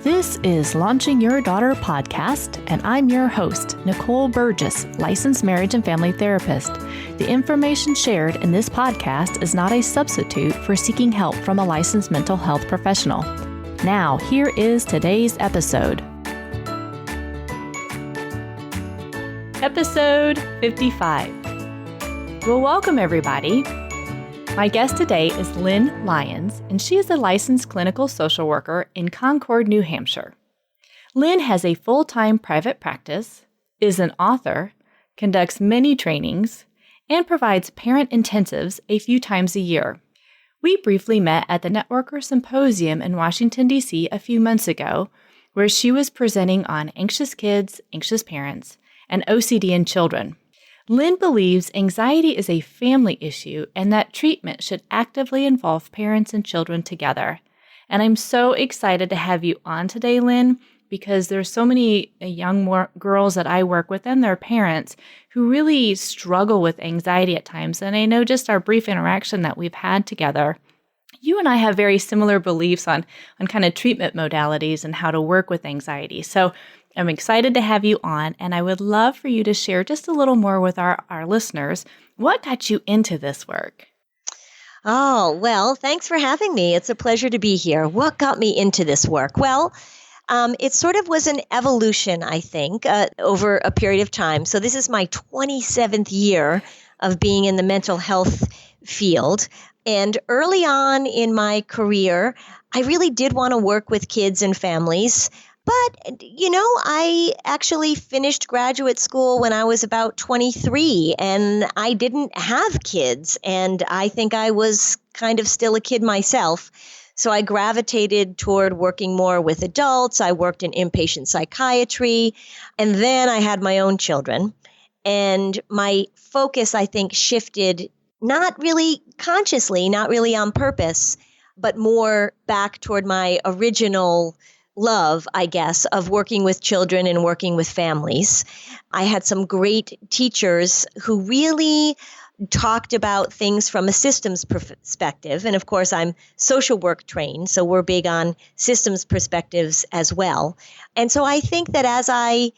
This is Launching Your Daughter podcast, and I'm your host, Nicole Burgess, licensed marriage and family therapist. The information shared in this podcast is not a substitute for seeking help from a licensed mental health professional. Now, here is today's episode. Episode 55. Well, welcome everybody. My guest today is Lynn Lyons, and she is a licensed clinical social worker in Concord, New Hampshire. Lynn has a full-time private practice, is an author, conducts many trainings, and provides parent intensives a few times a year. We briefly met at the Networker Symposium in Washington, D.C. a few months ago, where she was presenting on anxious kids, anxious parents, and OCD in children. Lynn believes anxiety is a family issue and that treatment should actively involve parents and children together. And I'm so excited to have you on today, Lynn, because there's so many young girls that I work with and their parents who really struggle with anxiety at times. And I know just our brief interaction that we've had together, you and I have very similar beliefs on kind of treatment modalities and how to work with anxiety. So I'm excited to have you on, and I would love for you to share just a little more with our listeners. What got you into this work? Oh, well, thanks for having me. It's a pleasure to be here. What got me into this work? Well, it sort of was an evolution, I think, over a period of time. So this is my 27th year of being in the mental health field. And early on in my career, I really did want to work with kids and families. But, I actually finished graduate school when I was about 23, and I didn't have kids, and I think I was kind of still a kid myself. So I gravitated toward working more with adults. I worked in inpatient psychiatry, and then I had my own children. And my focus, I think, shifted not really consciously, not really on purpose, but more back toward my original love, I guess, of working with children and working with families. I had some great teachers who really talked about things from a systems perspective. And of course, I'm social work trained, so we're big on systems perspectives as well. And so I think that as I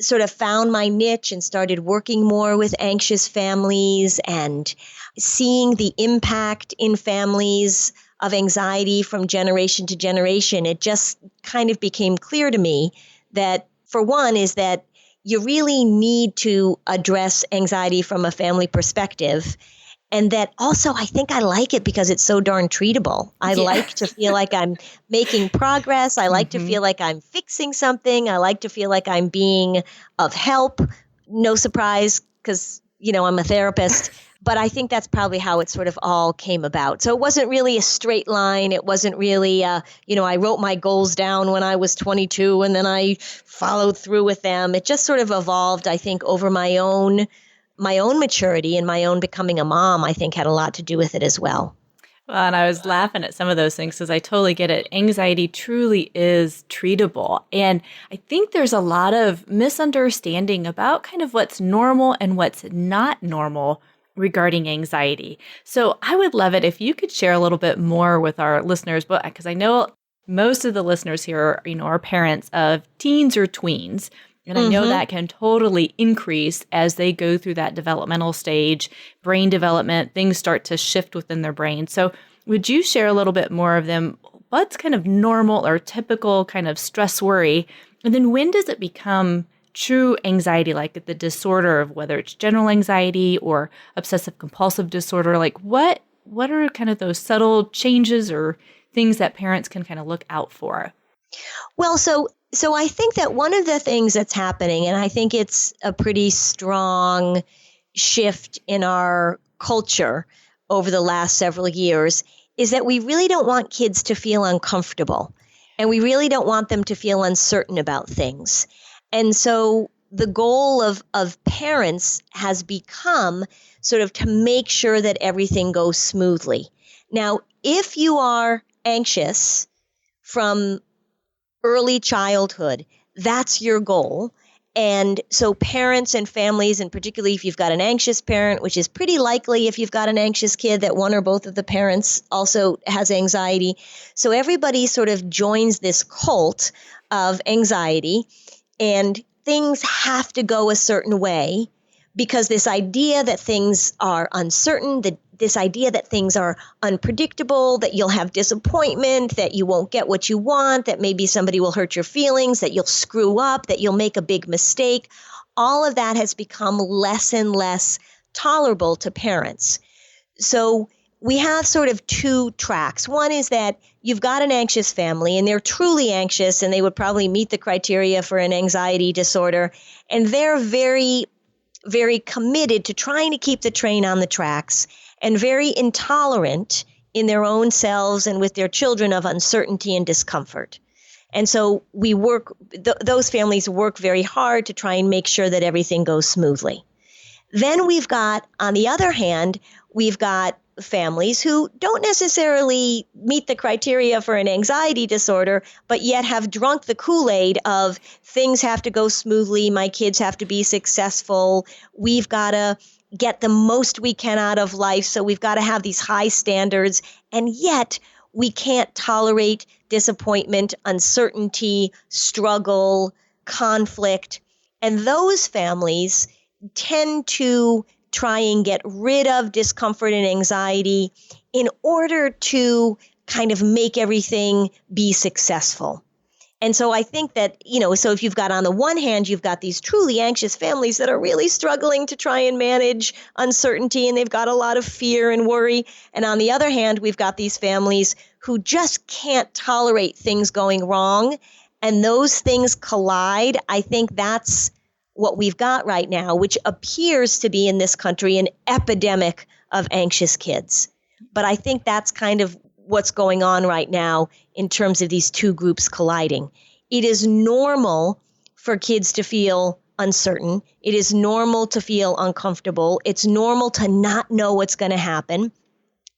sort of found my niche and started working more with anxious families and seeing the impact in families of anxiety from generation to generation, it just kind of became clear to me that, for one, is that you really need to address anxiety from a family perspective. And that also, I think I like it because it's so darn treatable. I like to feel like I'm making progress. I like to feel like I'm fixing something. I like to feel like I'm being of help. No surprise, because, I'm a therapist. But I think that's probably how it sort of all came about. So it wasn't really a straight line. It wasn't really, I wrote my goals down when I was 22 and then I followed through with them. It just sort of evolved, I think, over my own maturity, and my own becoming a mom, I think, had a lot to do with it as well. Well, and I was laughing at some of those things because I totally get it. Anxiety truly is treatable. And I think there's a lot of misunderstanding about kind of what's normal and what's not normal regarding anxiety. So I would love it if you could share a little bit more with our listeners, because I know most of the listeners here are parents of teens or tweens. And I know that can totally increase as they go through that developmental stage, brain development, things start to shift within their brain. So would you share a little bit more of them? What's kind of normal or typical kind of stress worry? And then when does it become true anxiety, like the disorder of whether it's general anxiety or obsessive compulsive disorder? Like what are kind of those subtle changes or things that parents can kind of look out for? Well, so I think that one of the things that's happening, and I think it's a pretty strong shift in our culture over the last several years, is that we really don't want kids to feel uncomfortable, and we really don't want them to feel uncertain about things. And so the goal of parents has become sort of to make sure that everything goes smoothly. Now, if you are anxious from early childhood, that's your goal. And so parents and families, and particularly if you've got an anxious parent, which is pretty likely if you've got an anxious kid that one or both of the parents also has anxiety. So everybody sort of joins this cult of anxiety, and things have to go a certain way because this idea that things are uncertain, this idea that things are unpredictable, that you'll have disappointment, that you won't get what you want, that maybe somebody will hurt your feelings, that you'll screw up, that you'll make a big mistake. All of that has become less and less tolerable to parents. So we have sort of two tracks. One is that you've got an anxious family and they're truly anxious and they would probably meet the criteria for an anxiety disorder. And they're very, very committed to trying to keep the train on the tracks and very intolerant in their own selves and with their children of uncertainty and discomfort. And so those families work very hard to try and make sure that everything goes smoothly. Then we've got, on the other hand, we've got families who don't necessarily meet the criteria for an anxiety disorder, but yet have drunk the Kool-Aid of things have to go smoothly, my kids have to be successful, we've got to get the most we can out of life, so we've got to have these high standards, and yet we can't tolerate disappointment, uncertainty, struggle, conflict. And those families tend to try and get rid of discomfort and anxiety in order to kind of make everything be successful. And so I think that, so if you've got on the one hand, you've got these truly anxious families that are really struggling to try and manage uncertainty and they've got a lot of fear and worry. And on the other hand, we've got these families who just can't tolerate things going wrong. And those things collide. I think that's what we've got right now, which appears to be in this country an epidemic of anxious kids. But I think that's kind of what's going on right now in terms of these two groups colliding. It is normal for kids to feel uncertain. It is normal to feel uncomfortable. It's normal to not know what's going to happen.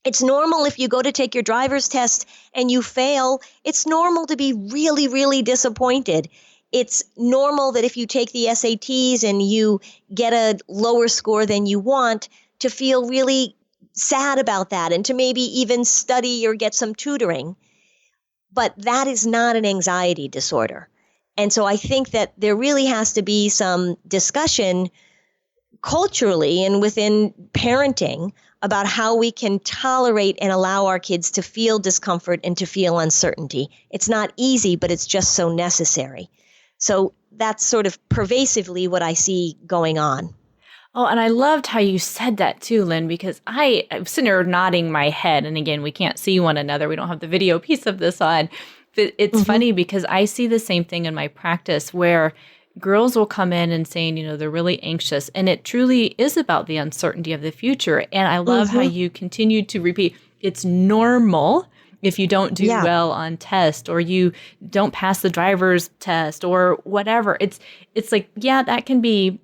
It's normal if you go to take your driver's test and you fail. It's normal to be really, really disappointed. It's normal that if you take the SATs and you get a lower score than you want, to feel really sad about that and to maybe even study or get some tutoring. But that is not an anxiety disorder. And so I think that there really has to be some discussion culturally and within parenting about how we can tolerate and allow our kids to feel discomfort and to feel uncertainty. It's not easy, but it's just so necessary. So that's sort of pervasively what I see going on. Oh, and I loved how you said that too, Lynn, because I'm sitting there nodding my head. And again, we can't see one another. We don't have the video piece of this on. But it's funny because I see the same thing in my practice where girls will come in and saying, they're really anxious. And it truly is about the uncertainty of the future. And I love how you continue to repeat, it's normal if you don't do well on test or you don't pass the driver's test or whatever. It's like, that can be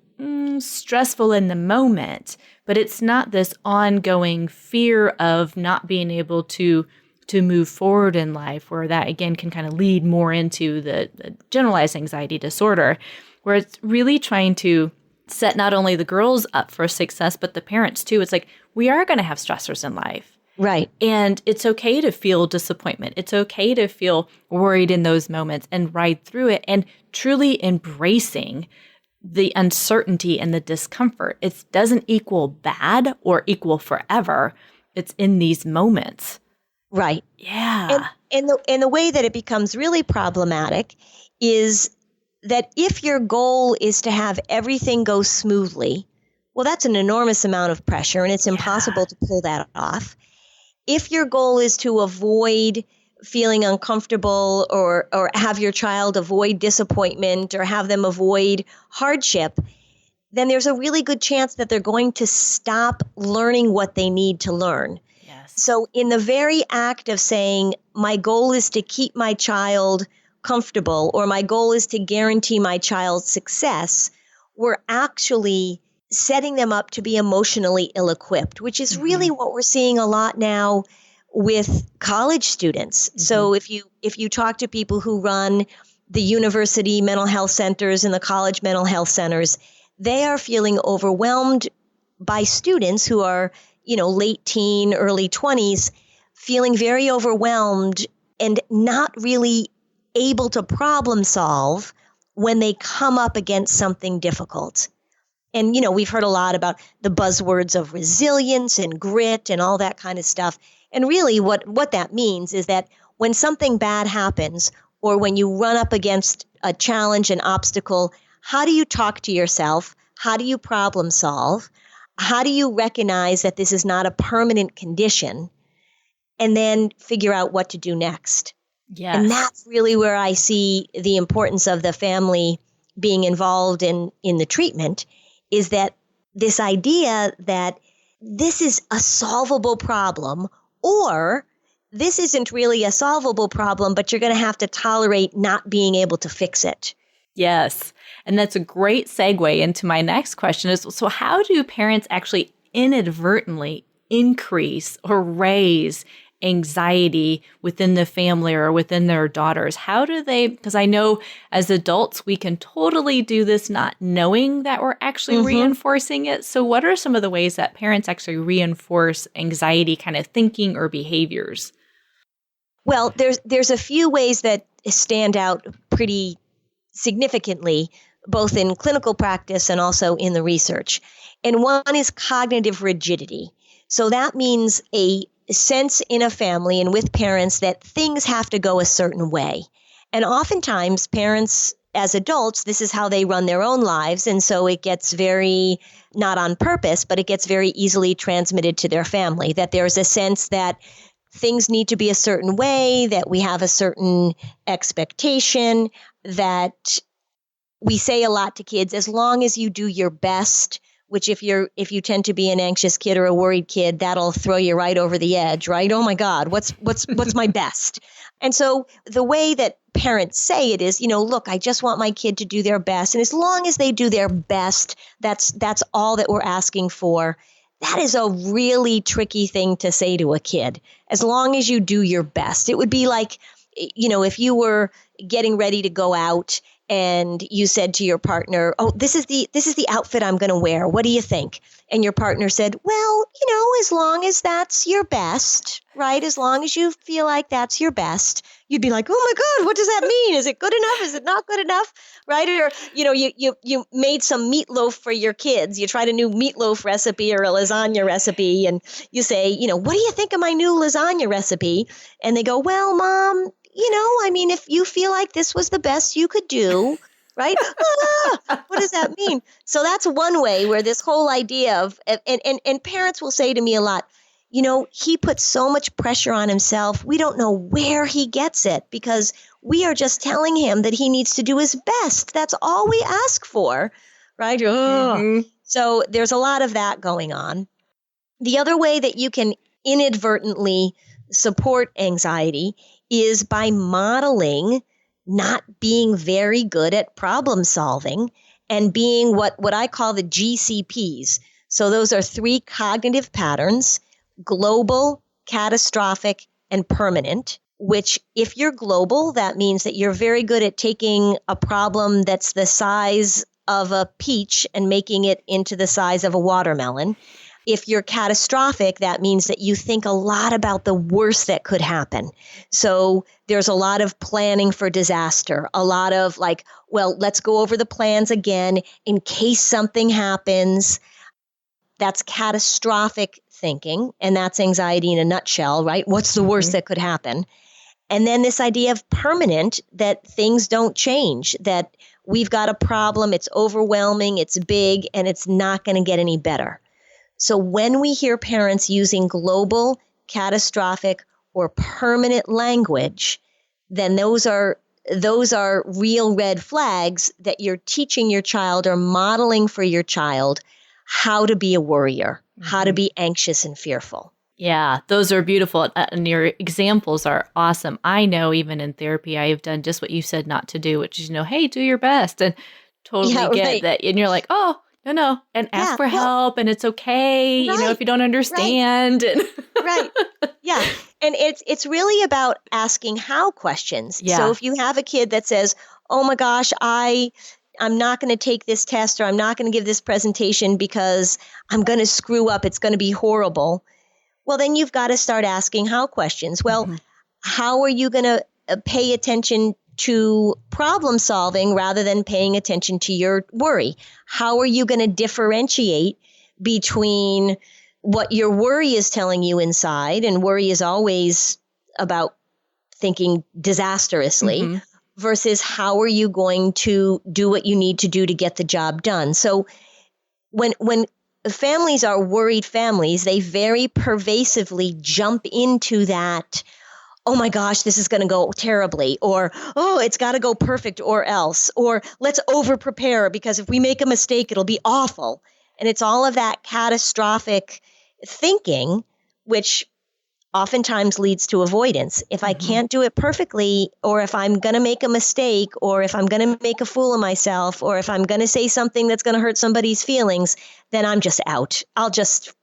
stressful in the moment, but it's not this ongoing fear of not being able to move forward in life, where that again can kind of lead more into the generalized anxiety disorder, where it's really trying to set not only the girls up for success, but the parents too. It's like, we are going to have stressors in life. Right. And it's okay to feel disappointment. It's okay to feel worried in those moments and ride through it and truly embracing the uncertainty and the discomfort. It doesn't equal bad or equal forever. It's in these moments. Right. Yeah. And the way that it becomes really problematic is that if your goal is to have everything go smoothly, well, that's an enormous amount of pressure and it's impossible to pull that off. If your goal is to avoid feeling uncomfortable or have your child avoid disappointment or have them avoid hardship, then there's a really good chance that they're going to stop learning what they need to learn. Yes. So in the very act of saying, my goal is to keep my child comfortable or my goal is to guarantee my child's success, we're actually setting them up to be emotionally ill-equipped, which is really what we're seeing a lot now with college students. So if you talk to people who run the university mental health centers and the college mental health centers, they are feeling overwhelmed by students who are, late teen, early 20s, feeling very overwhelmed and not really able to problem solve when they come up against something difficult. And, we've heard a lot about the buzzwords of resilience and grit and all that kind of stuff. And really what that means is that when something bad happens or when you run up against a challenge, an obstacle, how do you talk to yourself? How do you problem solve? How do you recognize that this is not a permanent condition? And then figure out what to do next. Yes. And that's really where I see the importance of the family being involved in the treatment, is that this idea that this is a solvable problem, or this isn't really a solvable problem, but you're going to have to tolerate not being able to fix it. Yes. And that's a great segue into my next question is, so how do parents actually inadvertently increase or raise anxiety within the family or within their daughters? How do they, because I know as adults, we can totally do this not knowing that we're actually reinforcing it. So what are some of the ways that parents actually reinforce anxiety kind of thinking or behaviors? Well, there's a few ways that stand out pretty significantly, both in clinical practice and also in the research. And one is cognitive rigidity. So that means a sense in a family and with parents that things have to go a certain way. And oftentimes parents as adults, this is how they run their own lives. And so it gets very, not on purpose, but it gets very easily transmitted to their family, that there's a sense that things need to be a certain way, that we have a certain expectation, that we say a lot to kids, as long as you do your best, which if you tend to be an anxious kid or a worried kid, that'll throw you right over the edge, right? Oh my God, what's my best? And so the way that parents say it is, look, I just want my kid to do their best. And as long as they do their best, that's all that we're asking for. That is a really tricky thing to say to a kid. As long as you do your best. It would be like, if you were getting ready to go out and you said to your partner, oh, this is the outfit I'm going to wear. What do you think? And your partner said, well, as long as that's your best, right? As long as you feel like that's your best, you'd be like, oh my God, what does that mean? Is it good enough? Is it not good enough? Right? Or, you made some meatloaf for your kids. You tried a new meatloaf recipe or a lasagna recipe. And you say, what do you think of my new lasagna recipe? And they go, well, Mom, if you feel like this was the best you could do, right? What does that mean? So that's one way where this whole idea of, and parents will say to me a lot, he puts so much pressure on himself. We don't know where he gets it because we are just telling him that he needs to do his best. That's all we ask for, right? So there's a lot of that going on. The other way that you can inadvertently support anxiety is by modeling not being very good at problem solving and being what I call the GCPs. So those are 3 cognitive patterns: global, catastrophic, and permanent, which if you're global, that means that you're very good at taking a problem that's the size of a peach and making it into the size of a watermelon. If you're catastrophic, that means that you think a lot about the worst that could happen. So there's a lot of planning for disaster, a lot of like, well, let's go over the plans again in case something happens. That's catastrophic thinking, and that's anxiety in a nutshell, right? What's the worst that could happen? And then this idea of permanent, that things don't change, that we've got a problem, it's overwhelming, it's big, and it's not going to get any better. So when we hear parents using global, catastrophic, or permanent language, then those are real red flags that you're teaching your child or modeling for your child how to be a worrier, how to be anxious and fearful. Yeah, those are beautiful. And your examples are awesome. I know even in therapy, I have done just what you said not to do, which is, hey, do your best, and totally get that. And you're like, oh, No. And ask Yeah, for well, help, and it's okay, right, if you don't right, understand. And right. Yeah. And it's really about asking how questions. So yeah. if you have a kid that says, "Oh my gosh, I'm not going to take this test or I'm not going to give this presentation because I'm going to screw up. It's going to be horrible." Well, then you've got to start asking how questions. Well, Mhm. how are you going to pay attention to problem solving rather than paying attention to your worry? How are you going to differentiate between what your worry is telling you inside, and worry is always about thinking disastrously, Mhm. versus how are you going to do what you need to do to get the job done? So when families are worried families, they very pervasively jump into that, "Oh my gosh, this is going to go terribly," or "Oh, it's got to go perfect or else," or "Let's over prepare because if we make a mistake, it'll be awful." And it's all of that catastrophic thinking, which oftentimes leads to avoidance. If I Mhm. can't do it perfectly, or if I'm going to make a mistake, or if I'm going to make a fool of myself, or if I'm going to say something that's going to hurt somebody's feelings, then I'm just out. I'll just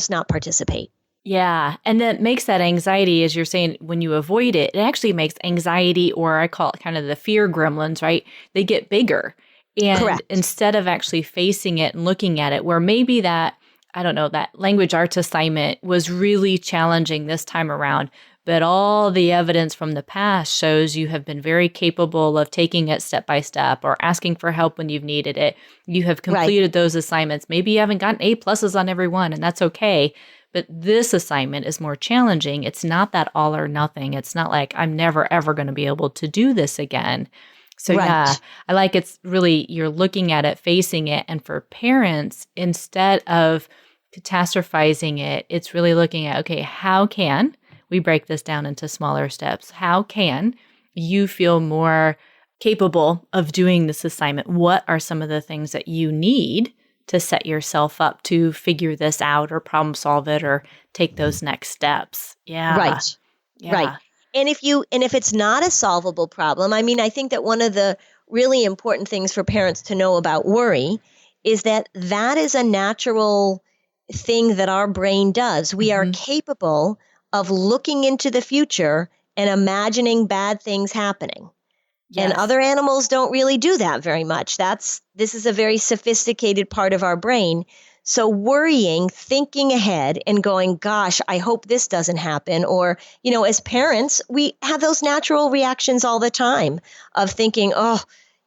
not participate. Yeah. And that makes that anxiety, as you're saying, when you avoid it, it actually makes anxiety, or I call it kind of the fear gremlins, right? They get bigger. And Correct. instead of actually facing it and looking at it, where maybe that, I don't know, that language arts assignment was really challenging this time around, but all the evidence from the past shows you have been very capable of taking it step by step or asking for help when you've needed it. You have Right. completed those assignments. Maybe you haven't gotten A pluses on every one, and that's okay. But this assignment is more challenging. It's not that all or nothing. It's not like I'm never, ever going to be able to do this again. So, yeah, Right. I like it's really you're looking at it, facing it. And for parents, instead of catastrophizing it, it's really looking at, okay, how can we break this down into smaller steps? How can you feel more capable of doing this assignment? What are some of the things that you need to set yourself up to figure this out or problem solve it or take those next steps? Yeah. Right. Right. Yeah. And if it's not a solvable problem, I mean, I think that one of the really important things for parents to know about worry is that that is a natural thing that our brain does. We are Hmm. capable of looking into the future and imagining bad things happening. And Yes. other animals don't really do that very much. This is a very sophisticated part of our brain. So worrying, thinking ahead and going, "Gosh, I hope this doesn't happen." Or, as parents, we have those natural reactions all the time of thinking, "Oh,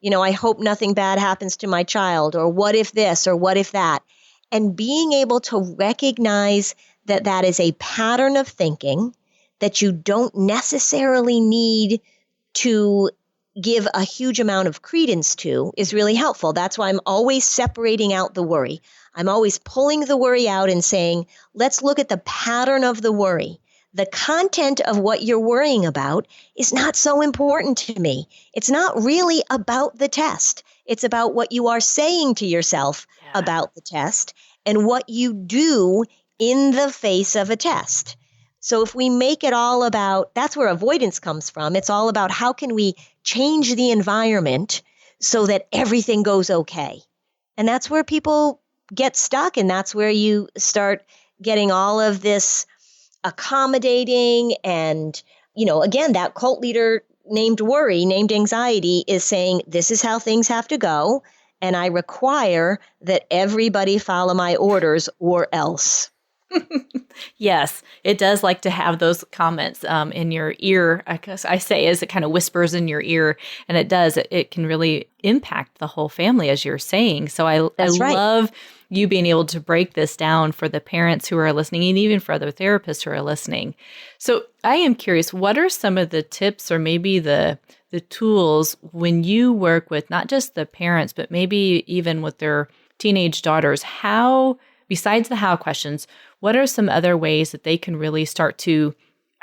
I hope nothing bad happens to my child," or "What if this," or "What if that?" And being able to recognize that that is a pattern of thinking that you don't necessarily need to give a huge amount of credence to is really helpful. That's why I'm always separating out the worry. I'm always pulling the worry out and saying, let's look at the pattern of the worry. The content of what you're worrying about is not so important to me. It's not really about the test. It's about what you are saying to yourself Yeah. about the test and what you do in the face of a test. So if we make it all about, that's where avoidance comes from. It's all about how can we change the environment so that everything goes okay. And that's where people get stuck. And that's where you start getting all of this accommodating. And, again, that cult leader named worry, named anxiety, is saying, this is how things have to go. And I require that everybody follow my orders or else. Yes, it does like to have those comments in your ear. I guess I say as it kind of whispers in your ear, and it does. It can really impact the whole family, as you're saying. So I That's right. love you being able to break this down for the parents who are listening, and even for other therapists who are listening. So I am curious, what are some of the tips, or maybe the tools when you work with not just the parents, but maybe even with their teenage daughters? How, besides the how questions, what are some other ways that they can really start to,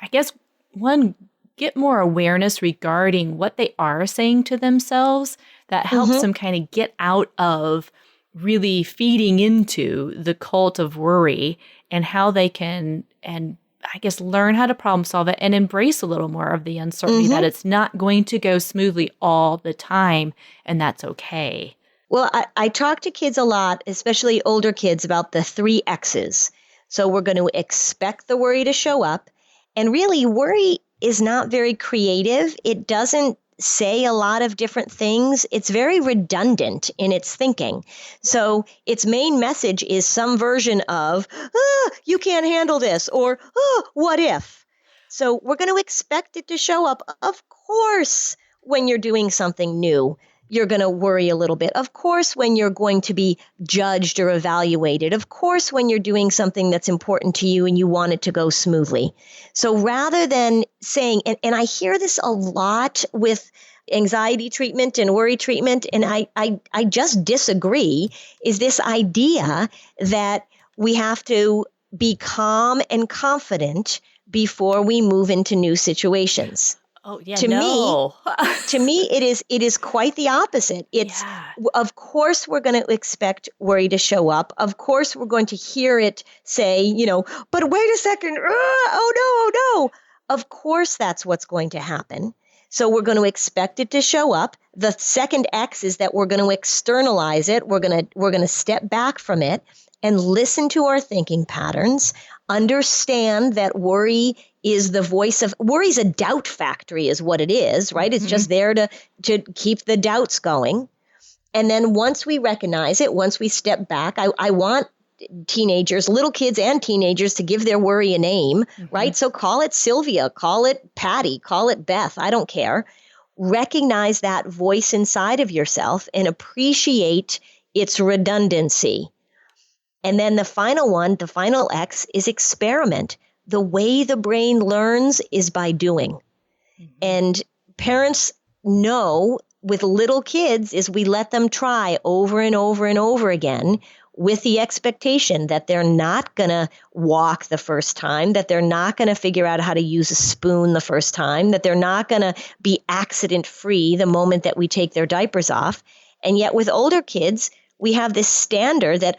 I guess, one, get more awareness regarding what they are saying to themselves that helps Mm-hmm. them kind of get out of really feeding into the cult of worry, and how they can, and I guess, learn how to problem solve it and embrace a little more of the uncertainty, that Mm-hmm. it's not going to go smoothly all the time, and that's okay. Well, I talk to kids a lot, especially older kids, about the three X's. So we're going to expect the worry to show up. And really, worry is not very creative. It doesn't say a lot of different things. It's very redundant in its thinking. So its main message is some version of, you can't handle this, or, what if? So we're going to expect it to show up, of course, when you're doing something new. You're going to worry a little bit. Of course, when you're going to be judged or evaluated. Of course, when you're doing something that's important to you and you want it to go smoothly. So rather than saying, and I hear this a lot with anxiety treatment and worry treatment, and I just disagree, is this idea that we have to be calm and confident before we move into new situations. Oh, yeah, to me, it is quite the opposite. It's, of course, we're going to expect worry to show up. Of course, we're going to hear it say, but wait a second. Oh, no. Of course, that's what's going to happen. So we're going to expect it to show up. The second X is that we're going to externalize it. We're going to step back from it and listen to our thinking patterns, understand that worry is the voice of, worry's a doubt factory is what it is, right? It's just there to keep the doubts going. And then once we recognize it, once we step back, I want teenagers, little kids and teenagers, to give their worry a name, right? So call it Sylvia, call it Patty, call it Beth, I don't care. Recognize that voice inside of yourself and appreciate its redundancy. And then the final one, the final X, is experiment. The way the brain learns is by doing. And parents know with little kids is we let them try over and over and over again with the expectation that they're not going to walk the first time, that they're not going to figure out how to use a spoon the first time, that they're not going to be accident-free the moment that we take their diapers off. And yet with older kids, we have this standard that,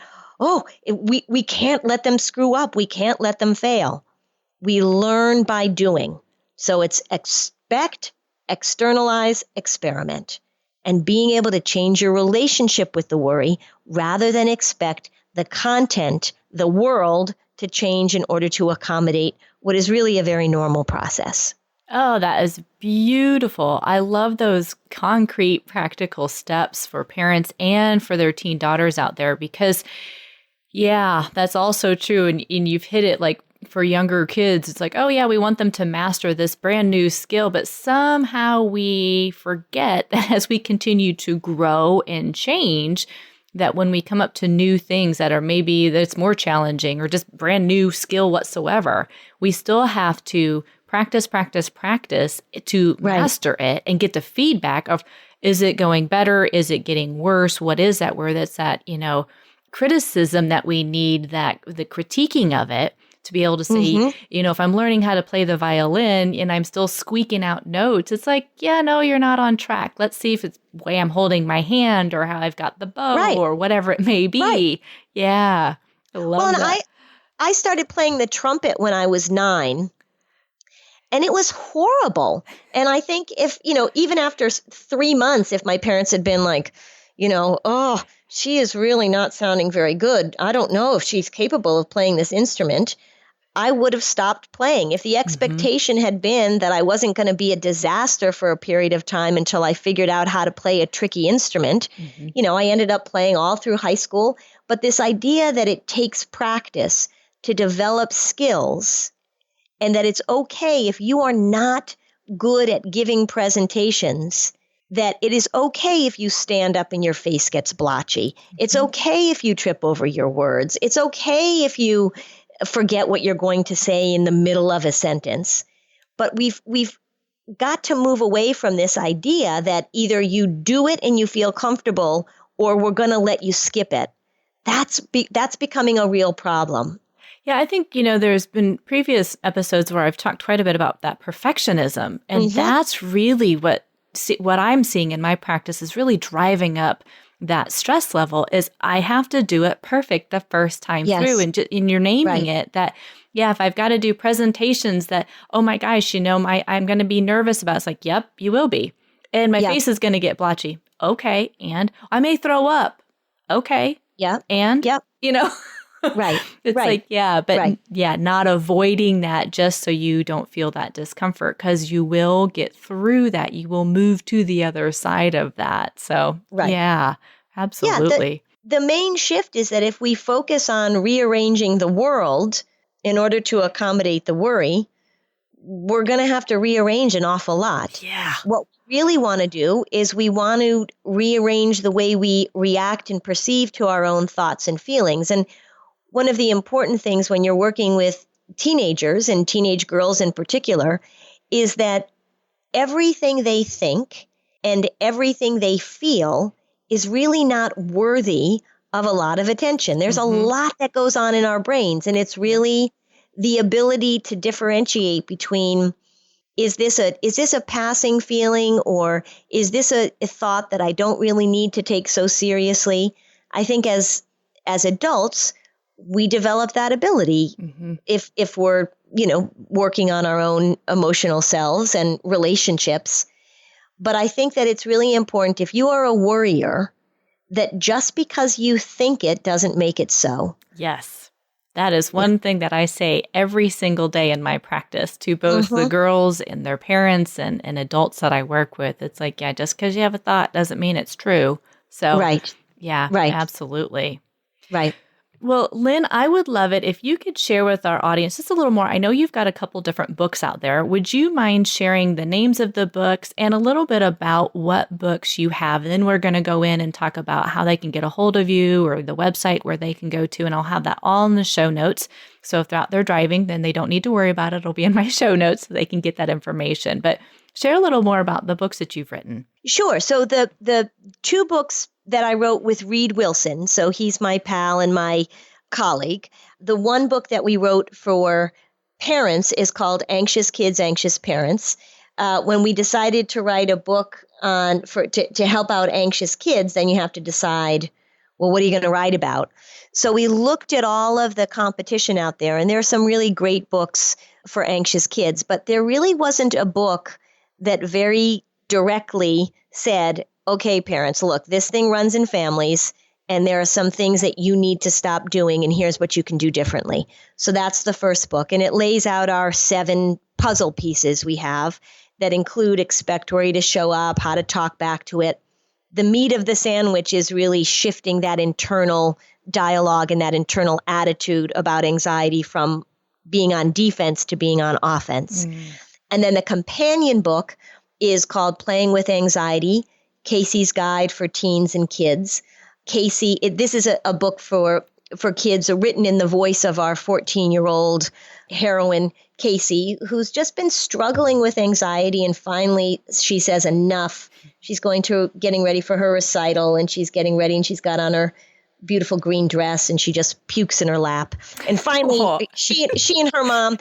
we can't let them screw up. We can't let them fail. We learn by doing. So it's expect, externalize, experiment. And being able to change your relationship with the worry rather than expect the content, the world to change in order to accommodate what is really a very normal process. Oh, that is beautiful. I love those concrete, practical steps for parents and for their teen daughters out there because, yeah, that's also true. And you've hit it like for younger kids. It's like, oh, yeah, we want them to master this brand new skill. But somehow we forget that as we continue to grow and change, that when we come up to new things that are maybe that's more challenging or just brand new skill whatsoever, we still have to practice to master it and get the feedback of, is it going better? Is it getting worse? What is that? Where that's that, criticism that we need, that the critiquing of it to be able to say, if I'm learning how to play the violin and I'm still squeaking out notes, it's like, yeah, no, you're not on track. Let's see if it's the way I'm holding my hand or how I've got the bow or whatever it may be. Right. Yeah. I love that. I started playing the trumpet when I was 9. And it was horrible. And I think if, even after 3 months, if my parents had been like, she is really not sounding very good. I don't know if she's capable of playing this instrument. I would have stopped playing. If the expectation had been that I wasn't going to be a disaster for a period of time until I figured out how to play a tricky instrument, I ended up playing all through high school. But this idea that it takes practice to develop skills and that it's okay if you are not good at giving presentations, that it is okay if you stand up and your face gets blotchy. It's okay if you trip over your words. It's okay if you forget what you're going to say in the middle of a sentence. But we've got to move away from this idea that either you do it and you feel comfortable or we're going to let you skip it. That's becoming a real problem. Yeah, I think, there's been previous episodes where I've talked quite a bit about that perfectionism. And that's really what I'm seeing in my practice is really driving up that stress level is I have to do it perfect the first time through. And you're naming it that, if I've got to do presentations that, oh my gosh, I'm going to be nervous about it. It's like, yep, you will be. And my face is going to get blotchy. okay. And I may throw up. Okay. Yep. And, Yep. Right. It's right. like, yeah, but Right. not avoiding that just so you don't feel that discomfort, because you will get through that. You will move to the other side of that. So, Right. yeah, Yeah. absolutely. The main shift is that if we focus on rearranging the world in order to accommodate the worry, we're going to have to rearrange an awful lot. Yeah. What we really want to do is we want to rearrange the way we react and perceive to our own thoughts and feelings. And one of the important things when you're working with teenagers and teenage girls in particular is that everything they think and everything they feel is really not worthy of a lot of attention. There's a lot that goes on in our brains, and it's really the ability to differentiate between is this a passing feeling, or is this a thought that I don't really need to take so seriously? I think as adults, we develop that ability if we're, working on our own emotional selves and relationships. But I think that it's really important, if you are a worrier, that just because you think it doesn't make it so. Yes. That is one thing that I say every single day in my practice to both the girls and their parents and adults that I work with. It's like, yeah, just because you have a thought doesn't mean it's true. So, yeah, absolutely. Right. Well, Lynn, I would love it if you could share with our audience just a little more. I know you've got a couple different books out there. Would you mind sharing the names of the books and a little bit about what books you have? And then we're going to go in and talk about how they can get a hold of you or the website where they can go to. And I'll have that all in the show notes. So if they're out there driving, then they don't need to worry about it. It'll be in my show notes so they can get that information. But share a little more about the books that you've written. Sure. So the two books that I wrote with Reed Wilson, so he's my pal and my colleague. The one book that we wrote for parents is called Anxious Kids, Anxious Parents. When we decided to write a book to help out anxious kids, then you have to decide, well, what are you going to write about? So we looked at all of the competition out there, and there are some really great books for anxious kids, but there really wasn't a book that very directly said, okay, parents, look, this thing runs in families, and there are some things that you need to stop doing, and here's what you can do differently. So that's the first book, and it lays out our 7 puzzle pieces we have that include expect worry to show up, how to talk back to it. The meat of the sandwich is really shifting that internal dialogue and that internal attitude about anxiety from being on defense to being on offense. And then the companion book is called Playing with Anxiety, Casey's Guide for Teens and Kids. Casey, this is a book for kids written in the voice of our 14-year-old heroine, Casey, who's just been struggling with anxiety. And finally, she says enough. She's getting ready for her recital, and she's getting ready, and she's got on her beautiful green dress, and she just pukes in her lap. And finally, she and her mom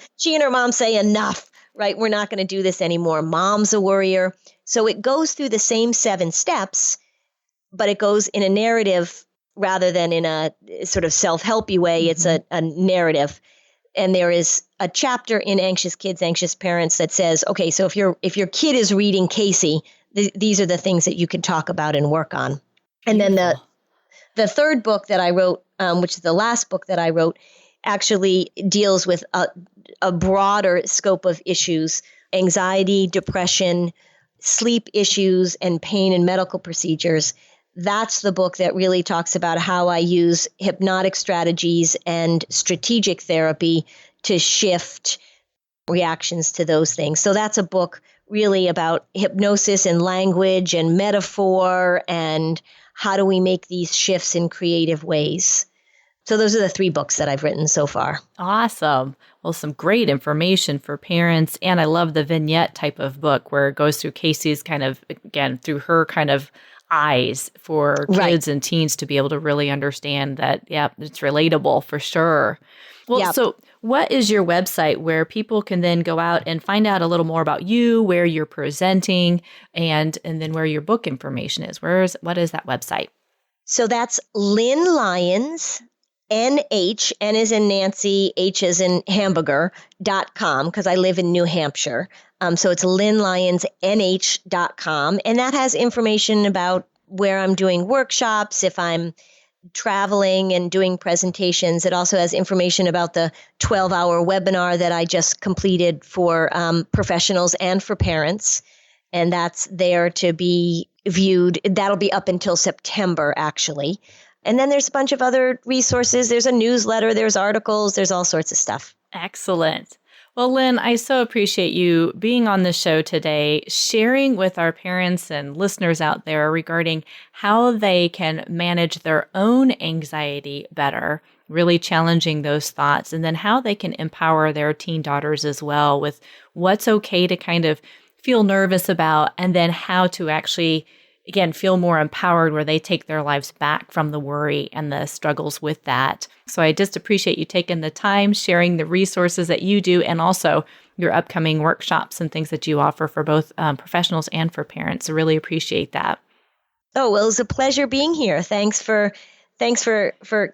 say enough, right? We're not going to do this anymore. Mom's a worrier. So it goes through the same 7 steps, but it goes in a narrative rather than in a sort of self-helpy way. It's a narrative. And there is a chapter in Anxious Kids, Anxious Parents that says, okay, so if your kid is reading Casey, these are the things that you can talk about and work on. And then the third book that I wrote, which is the last book that I wrote, actually deals with a broader scope of issues: anxiety, depression, sleep issues, and pain and medical procedures. That's the book that really talks about how I use hypnotic strategies and strategic therapy to shift reactions to those things. So that's a book really about hypnosis and language and metaphor and how do we make these shifts in creative ways. So those are the 3 books that I've written so far. Awesome. Well, some great information for parents. And I love the vignette type of book where it goes through Casey's kind of, again, through her kind of eyes for kids and teens to be able to really understand that, yeah, it's relatable for sure. Well, so what is your website where people can then go out and find out a little more about you, where you're presenting, and then where your book information is? What is that website? So that's Lynn Lyons, NH, N as in Nancy, H as in hamburger.com, because I live in New Hampshire. So it's lynnlyonsnh.com. And that has information about where I'm doing workshops, if I'm traveling and doing presentations. It also has information about the 12-hour webinar that I just completed for professionals and for parents. And that's there to be viewed. That'll be up until September, actually. And then there's a bunch of other resources. There's a newsletter, there's articles, there's all sorts of stuff. Excellent. Well, Lynn, I so appreciate you being on the show today, sharing with our parents and listeners out there regarding how they can manage their own anxiety better, really challenging those thoughts, and then how they can empower their teen daughters as well with what's okay to kind of feel nervous about, and then how to actually, again, feel more empowered where they take their lives back from the worry and the struggles with that. So I just appreciate you taking the time, sharing the resources that you do, and also your upcoming workshops and things that you offer for both professionals and for parents. I really appreciate that. Oh, well, it was a pleasure being here. Thanks for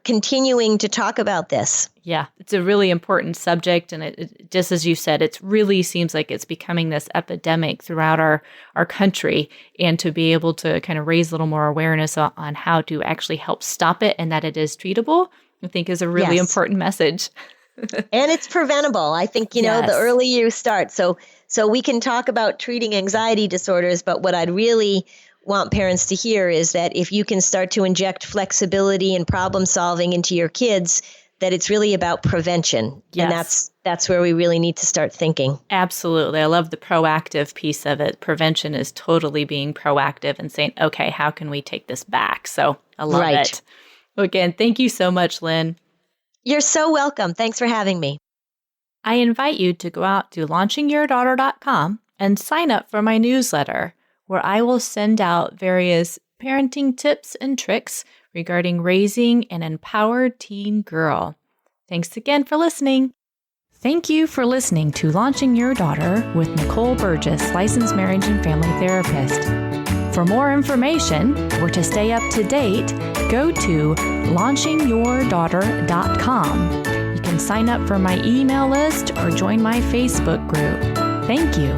continuing to talk about this. Yeah, it's a really important subject. And it just as you said, it really seems like it's becoming this epidemic throughout our country. And to be able to kind of raise a little more awareness on how to actually help stop it and that it is treatable, I think is a really important message. And it's preventable. I think, the earlier you start. So we can talk about treating anxiety disorders, but what I'd really want parents to hear is that if you can start to inject flexibility and problem solving into your kids, that it's really about prevention. Yes. And that's where we really need to start thinking. Absolutely. I love the proactive piece of it. Prevention is totally being proactive and saying, okay, how can we take this back? So I love it. Again, thank you so much, Lynn. You're so welcome. Thanks for having me. I invite you to go out to launchingyourdaughter.com and sign up for my newsletter, where I will send out various parenting tips and tricks regarding raising an empowered teen girl. Thanks again for listening. Thank you for listening to Launching Your Daughter with Nicole Burgess, licensed marriage and family therapist. For more information or to stay up to date, go to launchingyourdaughter.com. You can sign up for my email list or join my Facebook group. Thank you.